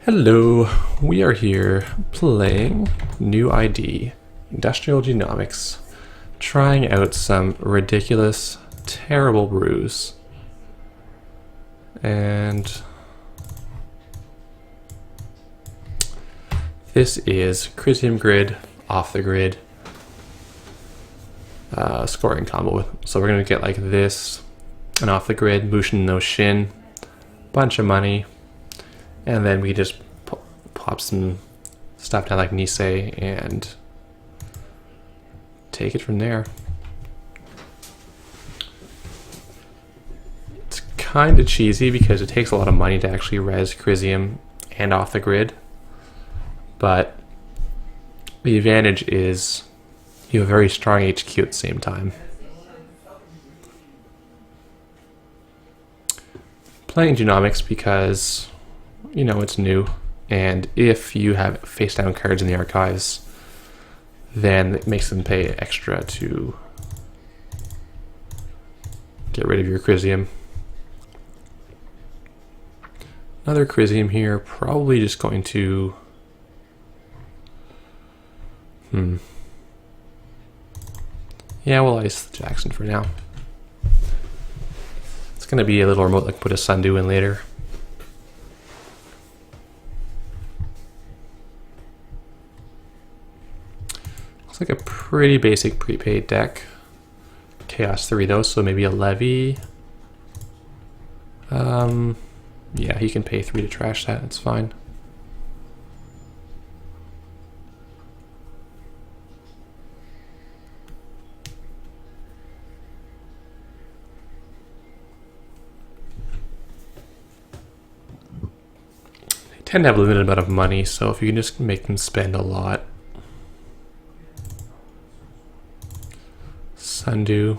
Hello, we are here playing new ID, Industrial Genomics, trying out some ridiculous, terrible brews. And this is Crisium grid, off the grid, scoring combo. So we're gonna get like this, and off the grid, Mushin no Shin, bunch of money. And then we just pop some stuff down like Nisei and take it from there. It's kind of cheesy because it takes a lot of money to actually res Crisium and off the grid. But the advantage is you have a very strong HQ at the same time. Playing Genomics because you know it's new, and if you have face down cards in the archives, then it makes them pay extra to get rid of your Crisium. Another Crisium here, probably just going to yeah, we'll ice the Jackson for now. It's gonna be a little remote, like put a Sundew in later. Looks like a pretty basic prepaid deck. Chaos 3 though, so maybe a Levy. Yeah, he can pay 3 to trash that, it's fine. They tend to have a limited amount of money, so if you can just make them spend a lot. Sundew.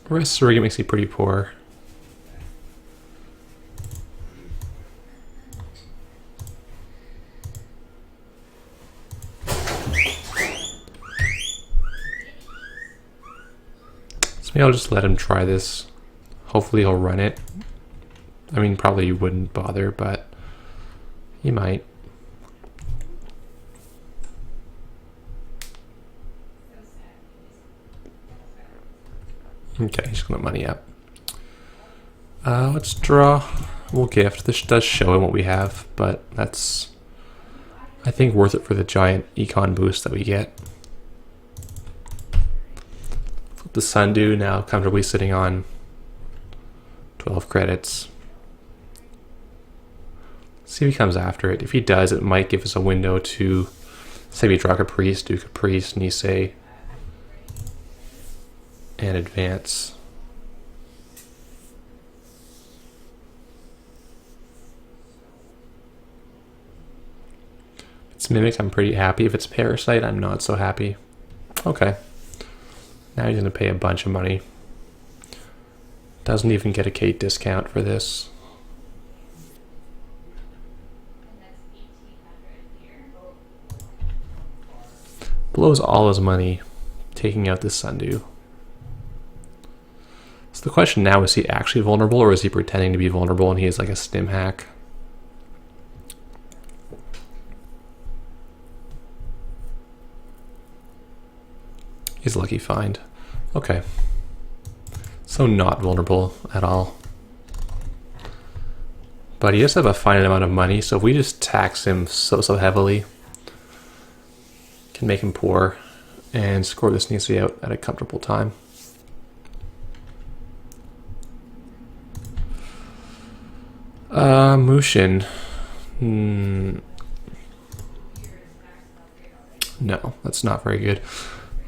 Rest Surrogate makes me pretty poor. So maybe I'll just let him try this. Hopefully he'll run it. I mean, probably you wouldn't bother, but you might. Okay, he's gonna money up. Let's draw. We'll gift. This does show him what we have, but that's, I think, worth it for the giant econ boost that we get. Flip the Sundew, now comfortably sitting on 12 credits. See if he comes after it. If he does, it might give us a window to, say we draw Caprice, do Caprice, Nisei, and advance. If it's Mimic, I'm pretty happy. If it's Parasite, I'm not so happy. Okay. Now he's going to pay a bunch of money. Doesn't even get a Kate discount for this. Blows all his money taking out this Sundew. So the question now, is he actually vulnerable or is he pretending to be vulnerable and he is like a stim hack? He's lucky find. Okay. So not vulnerable at all. But he does have a finite amount of money, so if we just tax him so heavily, can make him poor and score this Nisei out at a comfortable time. Mushin. No, that's not very good.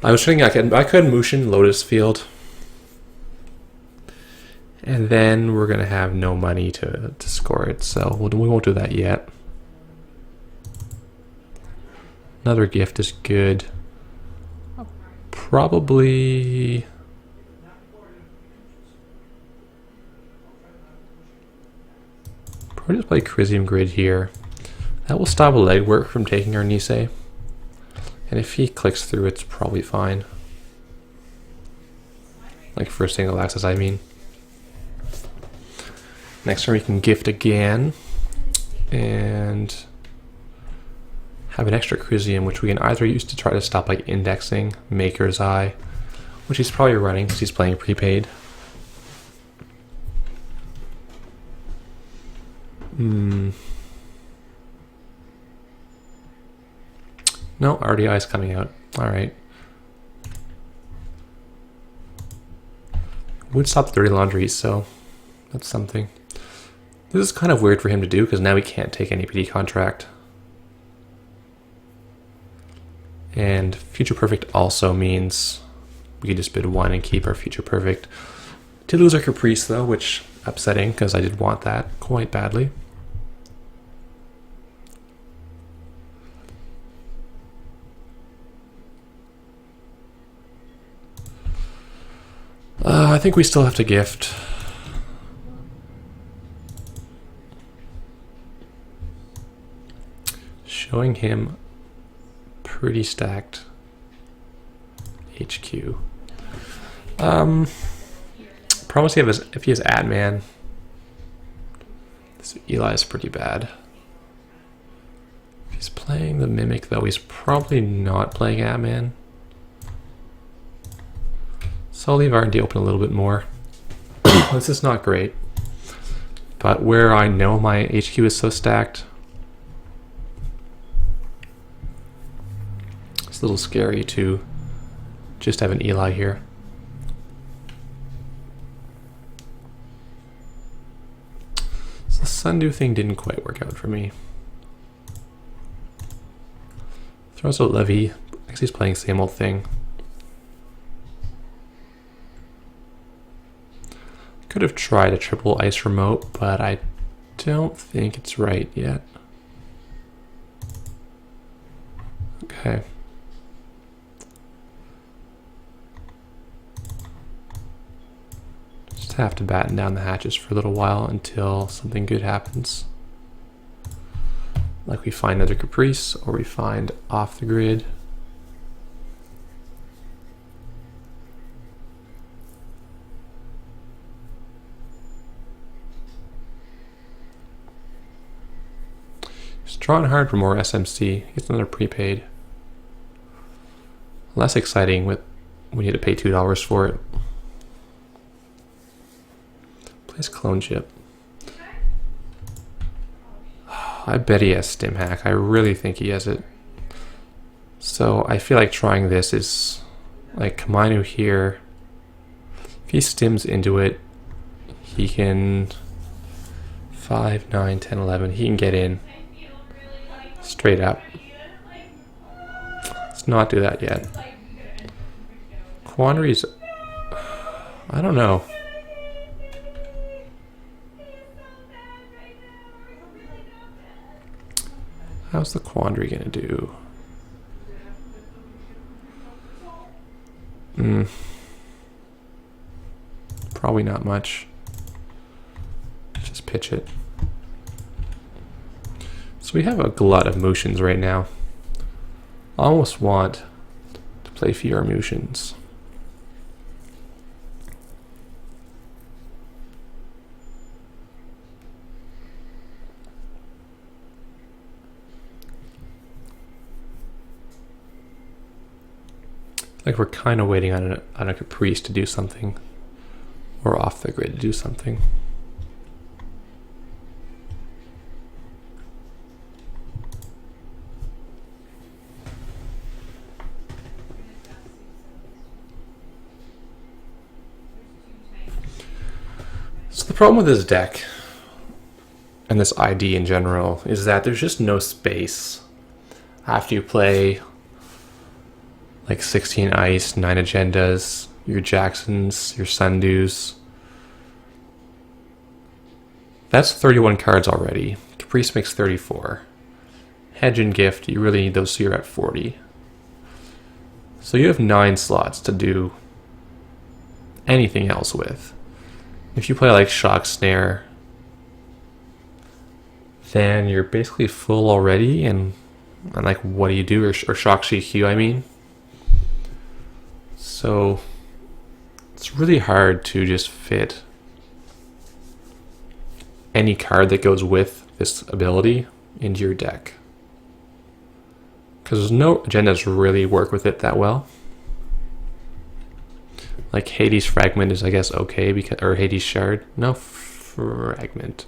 I was thinking I could Mushin Lotus Field. And then we're going to have no money to score it, so we won't do that yet. Another gift is good. Probably just play Crisium Grid here. That will stop legwork from taking our Nisei. And if he clicks through, it's probably fine. like for a single access, I mean. Next turn we can gift again, and have an extra Crisium, which we can either use to try to stop like indexing, Maker's Eye, which he's probably running because he's playing prepaid. No, RDI is coming out. All right. Would stop the dirty laundry, so that's something. This is kind of weird for him to do because now we can't take any PD contract. And Future Perfect also means we can just bid 1 and keep our Future Perfect. Did lose our Caprice though, which upsetting because I did want that quite badly. I think we still have to gift. Showing him pretty stacked HQ. Problem is if he has Atman, this Eli is pretty bad. If he's playing the Mimic though, he's probably not playing Atman. So I'll leave R&D open a little bit more. This is not great. But where I know my HQ is so stacked, it's a little scary to just have an Eli here. So the Sundew thing didn't quite work out for me. Throws out Levy. I guess he's playing the same old thing. Could have tried a triple ice remote, but I don't think it's right yet. Okay. Just have to batten down the hatches for a little while until something good happens. Like we find another Caprice, or we find off the grid. Drawing hard for more SMC. Gets another prepaid. Less exciting with when you had to pay $2 for it. Plays clone chip. I bet he has stim hack. I really think he has it. So I feel like trying this is like Kaminu here. If he stims into it, he can 5, 9, 10, 11. He can get in. Straight up. Let's not do that yet. Quandary's... I don't know. How's the Quandary gonna do? Probably not much. Just pitch it. So we have a glut of motions right now. I almost want to play fewer motions. Like we're kind of waiting on a Caprice to do something, or off the grid to do something. So the problem with this deck, and this ID in general, is that there's just no space after you play like 16 ice, 9 agendas, your Jacksons, your Sundews. That's 31 cards already. Caprice makes 34. Hedge and gift, you really need those, so you're at 40. So you have 9 slots to do anything else with. If you play like Shock Snare, then you're basically full already, and like what do you do? Or Shock CQ, I mean. So it's It's really hard to just fit any card that goes with this ability into your deck, because there's no agendas really work with it that well. Like Hades Fragment is, I guess, okay, because, or Hades Shard. No, Fragment.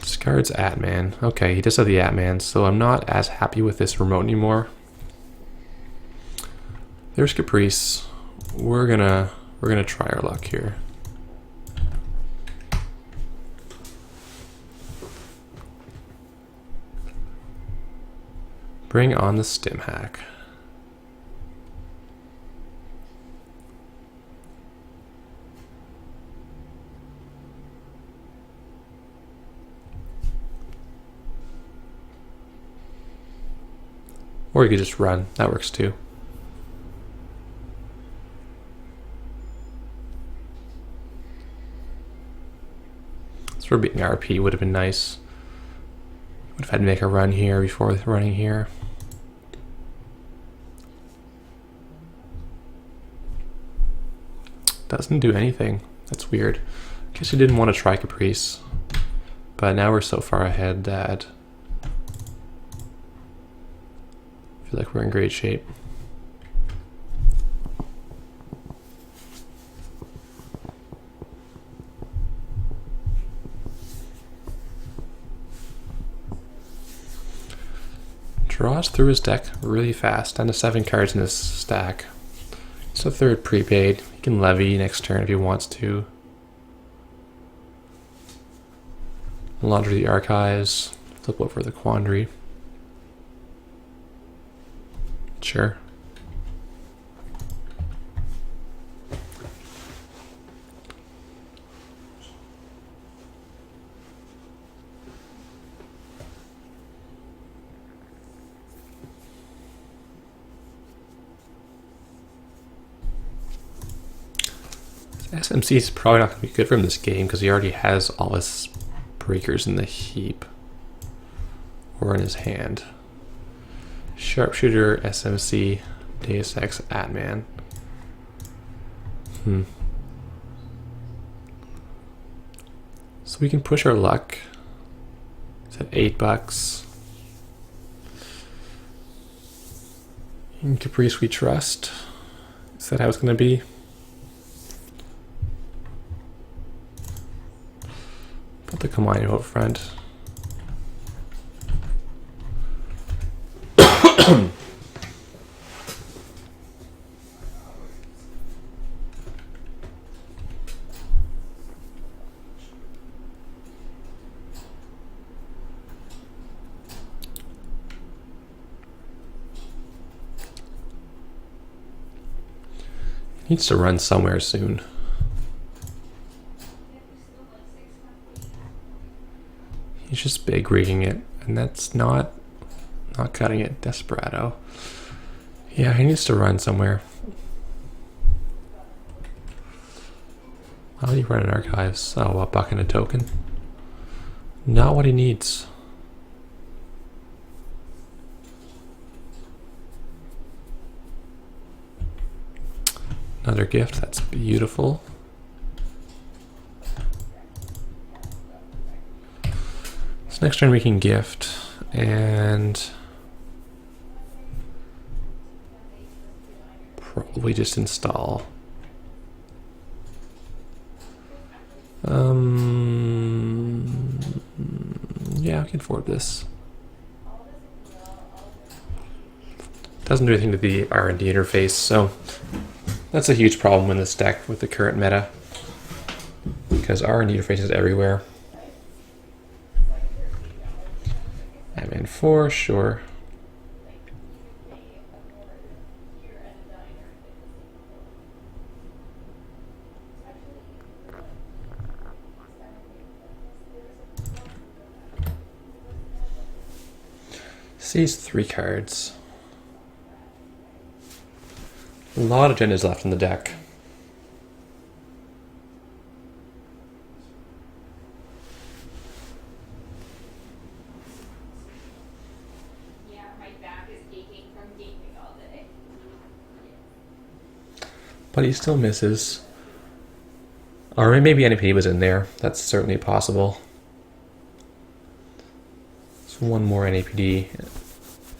Discards Atman. Okay, he does have the Atman, so I'm not as happy with this remote anymore. There's Caprice. We're gonna try our luck here. Bring on the Stim Hack. Or you could just run. That works too. So we're beating RP would have been nice. Would have had to make a run here before running here. Doesn't do anything. That's weird. Guess you didn't want to try Caprice. But now we're so far ahead that I feel like we're in great shape. Draws through his deck really fast, down to 7 cards in his stack. It's a third prepaid. He can levy next turn if he wants to. Launder the Archives, flip over the Quandary. Sure. SMC is probably not going to be good for him this game because he already has all his breakers in the heap or in his hand. Sharpshooter, SMC, Deus Ex, Atman. So we can push our luck. It's at $8. In Caprice we trust. Is that how it's going to be? Put the Command out front. Needs to run somewhere soon. He's just big rigging it, and that's not cutting it. Desperado. Yeah, he needs to run somewhere. Why would he run in Archives? Oh, a buck and a token. Not what he needs. Another gift, that's beautiful. So next turn we can gift and probably just install. Yeah, I can afford this. Doesn't do anything to the R&D interface, so that's a huge problem in this deck with the current meta, because R&D interfaces everywhere. I'm in 4, sure. Sees 3 cards. A lot of agendas left in the deck. Yeah, my back is aching from gaming all day. but he still misses. Or maybe NAPD was in there. That's certainly possible. So one more NAPD.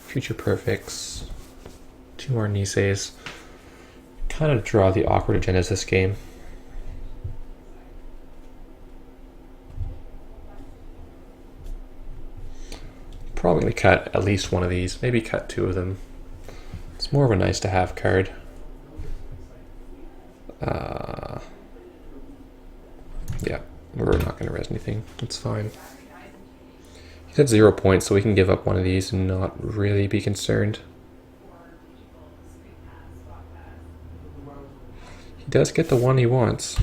Future perfects. 2 more Niseis. Kind of draw the awkward agendas this game. Probably going to cut at least one of these. Maybe cut 2 of them. It's more of a nice to have card. Yeah, we're not going to res anything. It's fine. He's at 0 points, so we can give up one of these and not really be concerned. He does get the one he wants.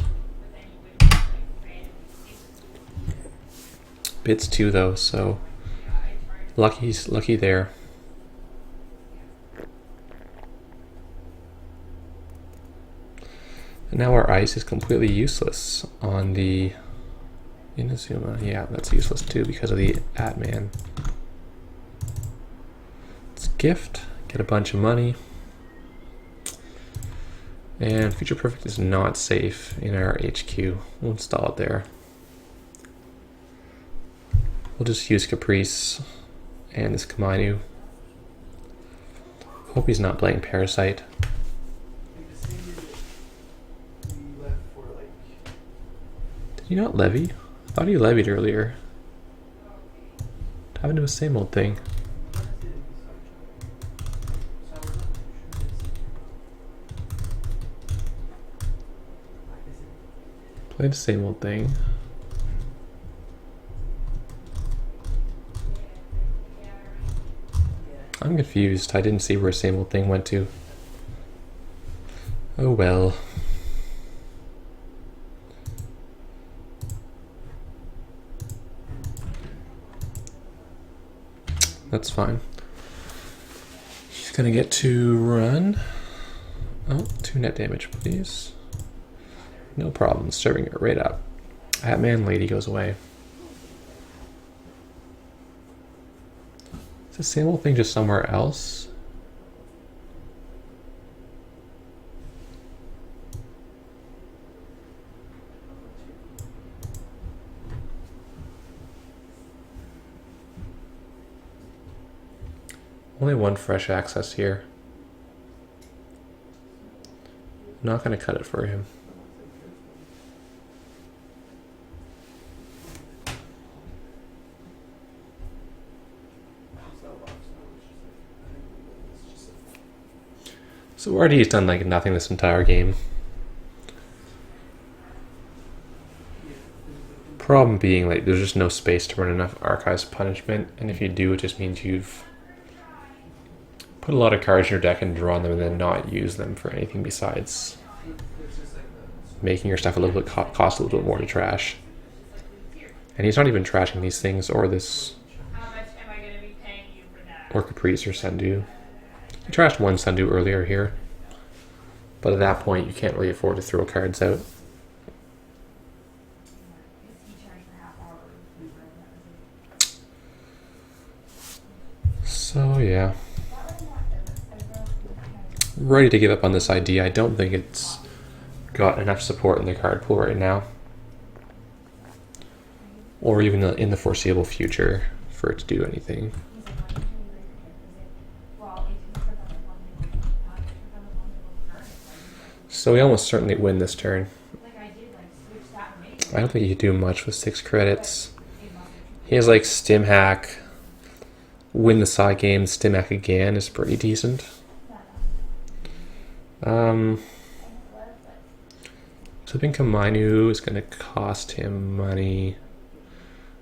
Bids 2 though, so lucky there. And now our ice is completely useless on the Inazuma. Yeah, that's useless too because of the Atman. Let's gift, get a bunch of money. And Future Perfect is not safe in our HQ. We'll install it there. We'll just use Caprice and this Kamainu. Hope he's not playing Parasite. Did he not levy? I thought he levied earlier. What happened to his same old thing? Play the same old thing. I'm confused. I didn't see where same old thing went to. Oh well. That's fine. She's gonna get to run. Oh, 2 net damage, please. No problem, serving it right up. Atman Lady goes away. Is the same old thing just somewhere else? Only 1 fresh access here. I'm not going to cut it for him. So already he's done like nothing this entire game. Problem being like there's just no space to run enough Archives Punishment, and if you do it just means you've put a lot of cards in your deck and drawn them and then not use them for anything besides making your stuff a little bit cost a little bit more to trash. And he's not even trashing these things or this or Caprice or Sendu. He trashed 1 Sendu earlier here, but at that point you can't really afford to throw cards out. So yeah, ready to give up on this idea. I don't think it's got enough support in the card pool right now, or even in the foreseeable future for it to do anything. So we almost certainly win this turn. I don't think he could do much with 6 credits. He has like Stim Hack, win the side game, Stim Hack again is pretty decent. Flipping Kamainu is going to cost him money.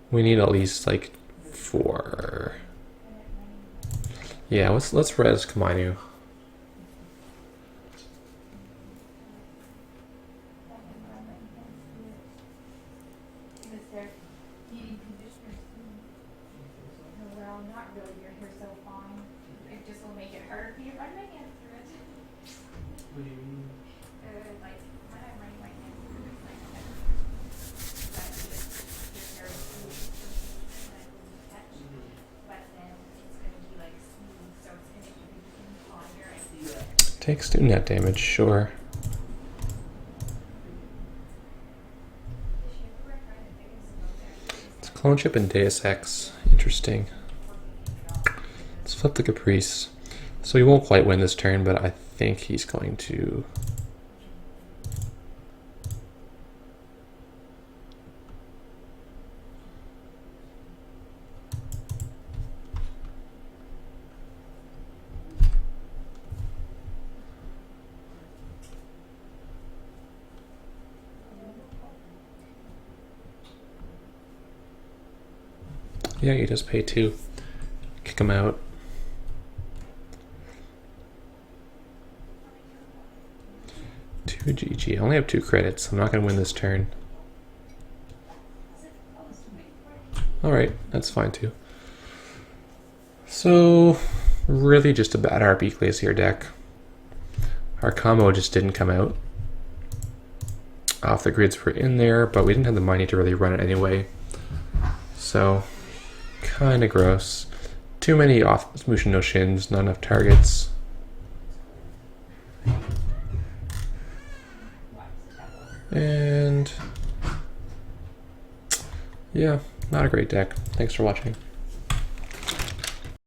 We need at least like 4. Yeah, let's res Kamainu. Takes 2 net damage, sure. Clone Chip and Deus Ex. Interesting. Let's flip the Caprice. So he won't quite win this turn, but I think he's going to... Yeah, you just pay 2. Kick him out. GG. I only have 2 credits. I'm not going to win this turn. Alright, that's fine too. So, really just a bad RP Glacier deck. Our combo just didn't come out. Off the grids were in there, but we didn't have the money to really run it anyway. So, kind of gross. Too many off Mushin no Shins, not enough targets. And yeah, not a great deck. Thanks for watching.